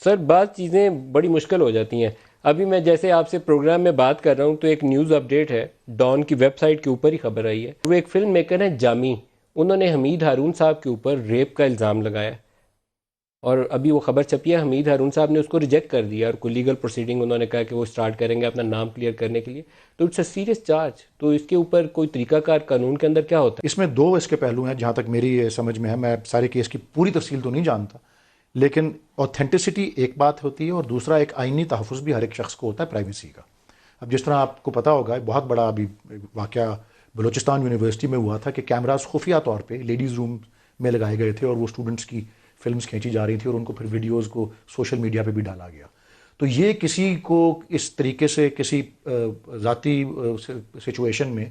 سر بعض چیزیں بڑی مشکل ہو جاتی ہیں. ابھی میں جیسے آپ سے پروگرام میں بات کر رہا ہوں تو ایک نیوز اپڈیٹ ہے، ڈان کی ویب سائٹ کے اوپر ہی خبر آئی ہے. وہ ایک فلم میکر ہیں جامی، انہوں نے حمید ہارون صاحب کے اوپر ریپ کا الزام لگایا، اور ابھی وہ خبر چھپی ہے حمید ہارون صاحب نے اس کو ریجیکٹ کر دیا، اور کوئی لیگل پروسیڈنگ انہوں نے کہا کہ وہ سٹارٹ کریں گے اپنا نام کلیئر کرنے کے لیے. تو اٹس اے سیریس چارج. تو اس کے اوپر کوئی طریقہ کار قانون کے اندر کیا ہوتا اس میں دو اس کے پہلو ہیں جہاں تک میری یہ سمجھ میں ہے. میں سارے کیس کی پوری تفصیل تو نہیں جانتا، لیکن اوتھینٹسٹی ایک بات ہوتی ہے اور دوسرا ایک آئینی تحفظ بھی ہر ایک شخص کو ہوتا ہے پرائیویسی کا. اب جس طرح آپ کو پتا ہوگا بہت بڑا ابھی واقعہ بلوچستان یونیورسٹی میں ہوا تھا کہ کیمراز خفیہ طور پہ لیڈیز روم میں لگائے گئے تھے اور وہ اسٹوڈنٹس کی فلمز کھینچی جا رہی تھی اور ان کو پھر ویڈیوز کو سوشل میڈیا پہ بھی ڈالا گیا. تو یہ کسی کو اس طریقے سے کسی ذاتی سچویشن میں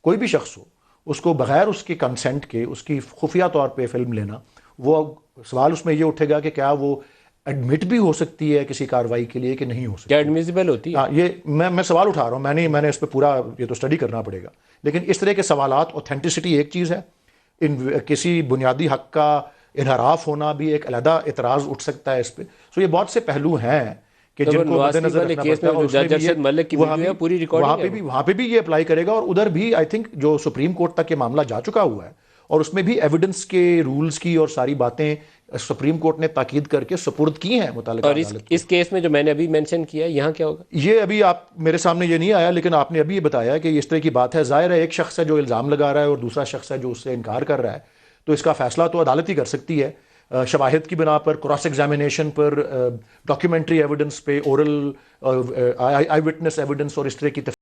کوئی بھی شخص ہو، اس کو بغیر اس کے کنسنٹ کے اس کی خفیہ طور پہ فلم لینا، وہ سوال اس میں یہ اٹھے گا کہ کیا وہ ایڈمٹ بھی ہو سکتی ہے کسی کارروائی کے لیے کہ نہیں ہو سکتی. کیا ایڈمیزیبل ہوتی ہے؟ ہاں، یہ میں سوال اٹھا رہا ہوں. میں نے اس پہ پورا یہ تو اسٹڈی کرنا پڑے گا. لیکن اس طرح کے سوالات، اوتھینٹسٹی ایک چیز ہے، کسی بنیادی حق کا انحراف ہونا بھی ایک علیحدہ اعتراض اٹھ سکتا ہے اس پہ. سو یہ بہت سے پہلو ہیں کہ جن کو مد نظر رکھنا پڑتا ہے. اور جج ارشد ملک کی ویڈیو ہے، پوری ریکارڈنگ ہے، وہاں پہ بھی یہ اپلائی کرے گا. اور ادھر بھی آئی تھنک جو سپریم کورٹ تک یہ معاملہ جا چکا ہوا ہے اور اس میں بھی ایویڈنس کے رولز کی اور ساری باتیں سپریم کورٹ نے تاکید کر کے سپرد کی ہیں متعلقہ اور عدالت کو. اس کیس میں جو میں نے ابھی مینشن کیا ہے یہاں کیا ہوگا؟ یہ ابھی آپ میرے سامنے یہ نہیں آیا، لیکن آپ نے ابھی یہ بتایا کہ اس طرح کی بات ہے. ظاہر ہے ایک شخص ہے جو الزام لگا رہا ہے اور دوسرا شخص ہے جو اس سے انکار کر رہا ہے. تو اس کا فیصلہ تو عدالت ہی کر سکتی ہے، شواہد کی بنا پر، کراس ایگزامینیشن پر، ڈاکیومنٹری ایویڈنس پہ، اورل آئی وٹنس ایویڈنس اور اس طرح کی